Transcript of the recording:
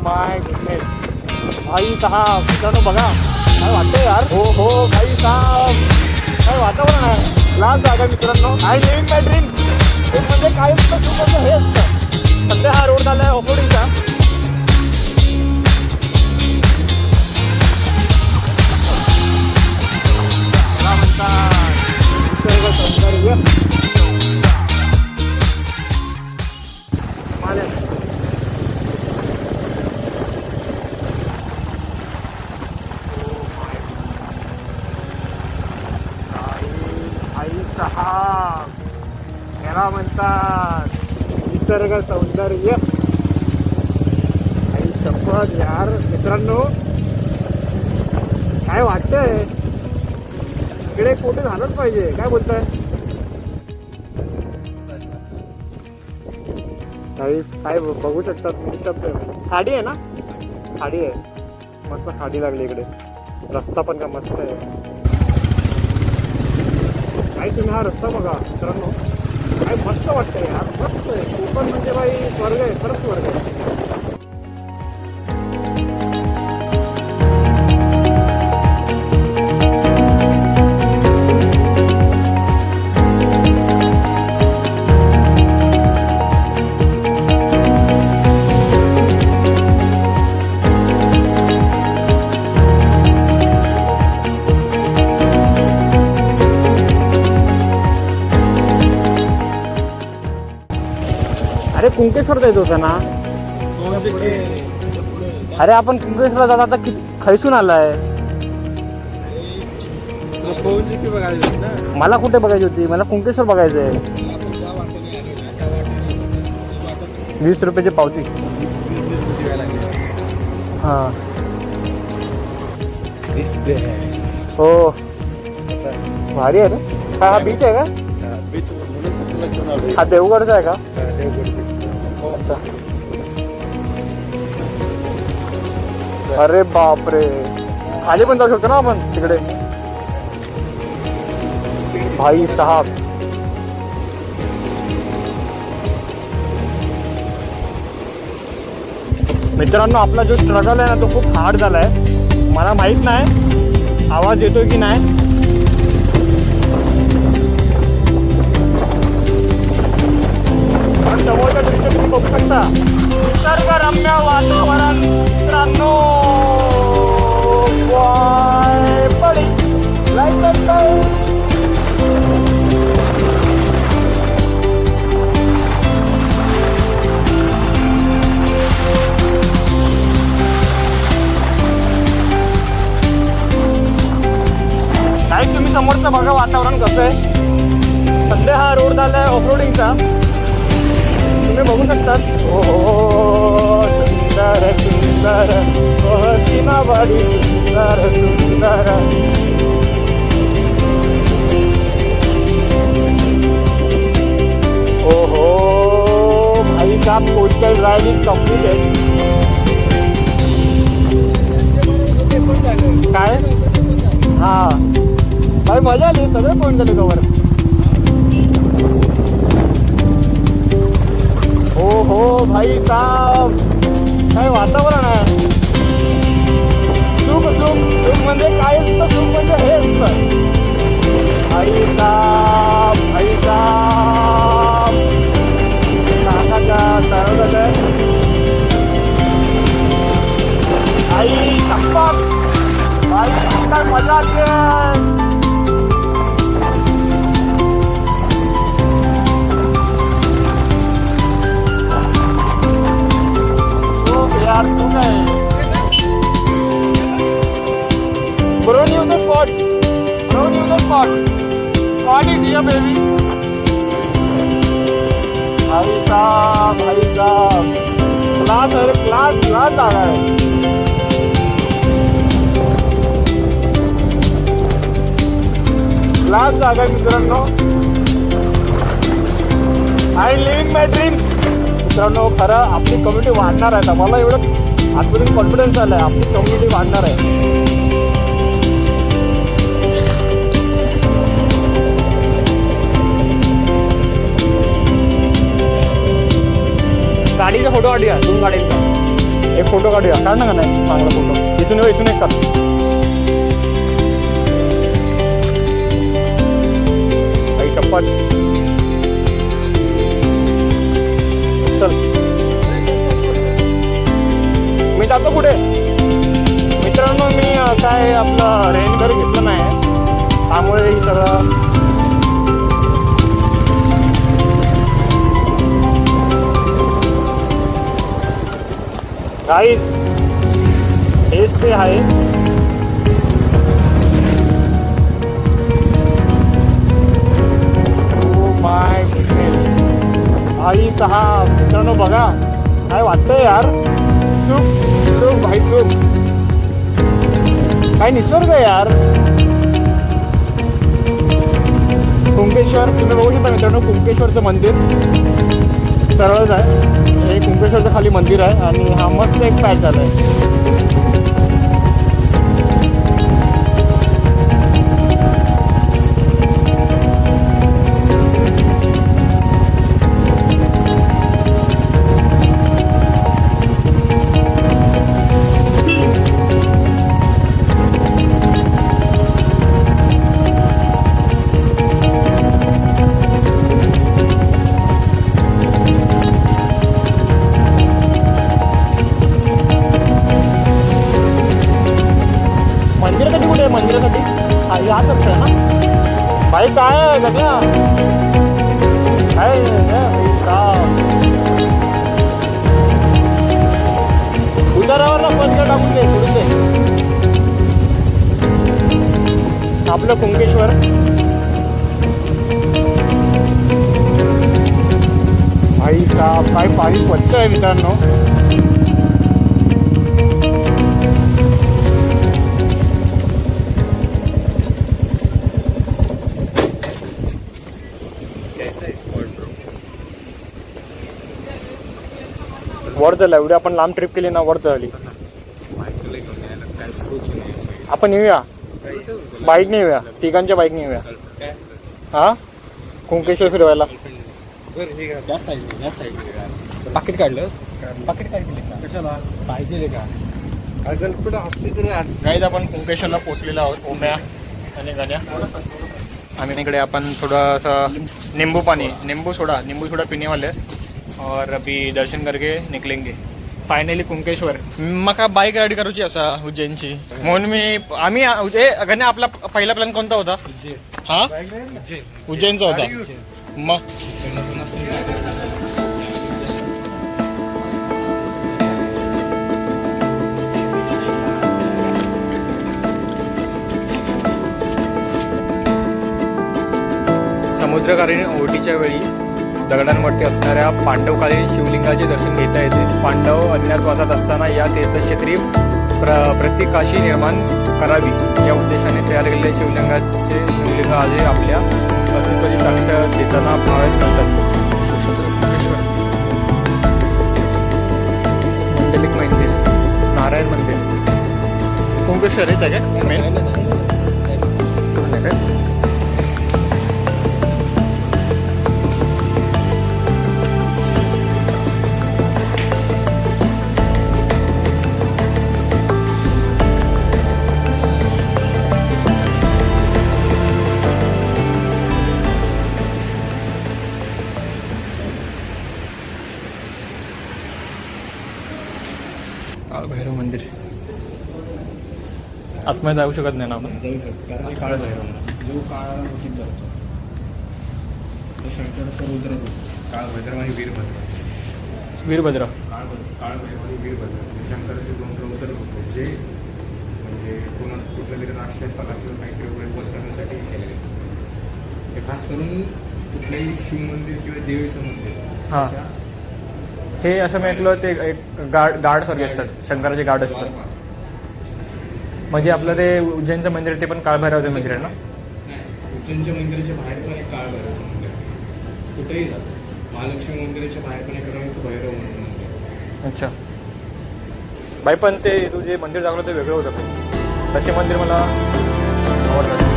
माय goodness भाई साहब, मित्रांनो बघा काय वाटतंय यार. हो हो भाई साहब, काय वातावरण आहे. लाल जागा मित्रांनो. I living my dream. एक म्हणजे काय असतं खूप म्हणजे हे असतं. सध्या हा रोड झाला आहे ऑफरोडिंगचा. मला म्हणतात निसर्ग सौंदर्य. याला म्हणतात निसर्ग सौंदर्य. आई शपथ यार मित्रांनो, काय वाटतंय इकडे कुठे झालंच पाहिजे. काय बोलताय काय बघू शकतात निशब्द. खाडी आहे ना, खाडी आहे मस्त. खाडी लागली इकडे. रस्ता पण का मस्त आहे. काय तुम्ही हा रस्ता बघा मित्रांनो, काय मस्त वाटतंय यार. मस्त आहे. कोकण म्हणजे बाई स्वर्ग आहे, खरंच स्वर्ग आहे. अरे कुंकेश्वर जायचं होतं ना. अरे आपण कुंकेश्वरला जात आता खैसून आलाय. मला कुठे बघायची होती, मला कुंकेश्वर बघायचंय. 20 रुपयाची पावती. हा हो भारी आहे ना. हा बीच आहे का. हा देवगडचा आहे का. अच्छा. अरे बापरे, खाली पण जाऊ शकतो ना आपण तिकडे. भाई साहब मित्रांनो, आपला जो स्ट्रगल आहे ना तो खूप हार्ड झालाय. मला माहित नाही आवाज येतोय की नाही. समोरच्या दृश्य तुम्ही बघू शकता. निसर्गरम्य वातावरण मित्रांनो. पडी नाही तुम्ही समोरचं बघा वातावरण कसं आहे. सध्या हा रोड झालाय ऑफरोडिंगचा, तुम्ही बघू शकतात. हो सुंदर सुंदर सीमावाडी सुंदर सुंदर. ओहो भाई साहब, कोस्टल ड्राइविंग कंप्लीट आहे. काय हा भाई मजा आली. सगळे पॉईंट झाले कवर. हो हो भाई साहब, काय वातावरण आहे. सुख सुख सुख म्हणजे काय असतं. सुख म्हणजे हे असतं. भाई साहब भाई साहब, नाकाच्या तरंगत आहे. आई शपथ भाई काय मजा आली आहे. यार सुन है. Bro knew the spot. Bro knew the spot. Spot is here baby. भाई साहब क्लास है. क्लास क्लास आ रहा है. क्लास जागा मित्रांनो. I living my dreams. मित्रांनो खरं आपली कम्युनिटी वाढणार आहे. मला एवढं आतमधून कॉन्फिडन्स आलं आहे, आपली कम्युनिटी वाढणार आहे. गाडीचा फोटो काढूया. 2 गाड्यांचा एक फोटो काढूया. काढ ना का नाही चांगला फोटो. इथून एक काढ. आई शपथ. चल मी जातो पुढे. मित्रांनो मी काय आपलं रेंजर घेतलं नाही त्यामुळे हे सगळं गाईस हेच ते आहे. Oh my goodness. आई साहेब मित्रांनो बघा काय वाटतंय यार. सुख भाई सुख. काय निसर्ग यार. कुंकेश्वर तुम्ही बघू शकता मित्रांनो. कुंकेश्वरचं मंदिर सरळच आहे. हे कुंकेश्वरचं खाली मंदिर आहे आणि हा मस्त एक पॅच झाला आहे. मंदिरासाठी याच असतं ना भाई. काय आहे गड्या काय उतारावर ना पंच टाकून दे सोडून दे. आपलं कुंकेश्वर भाई साहेब काय पाणी स्वच्छ आहे मित्रांनो. वर झालं एवढी आपण लांब ट्रिप केली ना. वर झाली. आपण येऊया बाईकने येऊया. तिघांच्या बाईकने येऊया. हा कुंकेश्वर फिरवायला. पाकिट काढलंस. पाकिट काढले कशाला पाहिजे का कुठं असली तरी. गाईज आपण कुंकेश्वरला पोहोचलेलो आहोत. ओम्या आणि गाण्या. आम्ही इकडे आपण थोडंसं नींबू सोडा पीने वाले और अभी दर्शन करके निकलेंगे फायनली कुंकेश्वर. मग का बाईक राईड करूची असा उज्जैनची म्हणून मी आम्ही गण्या आपला पहिला प्लॅन कोणता होता. हा उज्जैनचा होता. मग समुद्रकालीन ओहोटीच्या वेळी दगडांवरती असणाऱ्या पांडवकालीन शिवलिंगाचे दर्शन घेता येते. पांडव अज्ञातवासात असताना या तीर्थक्षेत्री प्रतिकाशी निर्माण करावी या उद्देशाने तयार केलेल्या शिवलिंग आजही आपल्या अस्तित्वाची साक्ष देताना भावेस म्हणतात. मंडलिक मंदिर, नारायण मंदिर, कुंकेश्वर हेच आहे का मेन. काळभैरव मंदिर आतमध्ये जाऊ शकत नाही ना आपण. जाऊ शकतो कारण काळभैरव जो काळाला घोषित करतो तो शंकराचा रुद्र काळभैरव आणि वीरभद्र. काळभैरव आणि वीरभद्र शंकराचे दोन रुद्र होते जे म्हणजे कुठल्या तरी राक्षसाला किंवा काहीतरी वैभव करण्यासाठी केलेले. हे खास करून कुठलंही शिव मंदिर किंवा देवीचं मंदिर. हां हे असं मी ऐकलं ते एक गार्ड सारखे असतात. शंकराचे गार्ड असतात. म्हणजे आपलं ते उज्जैनचं मंदिर ते पण काळभैरवाचं मंदिर आहे ना. नाही उज्जैनच्या मंदिराच्या बाहेर पण एक काळभैरवाचं मंदिर आहे. कुठेही जात महालक्ष्मी मंदिराच्या बाहेर पण एक भैरव मंदिर. अच्छा बाई पण ते तू जे मंदिर दाखवलं ते वेगळं होतं. तसे मंदिर मला आवडतं.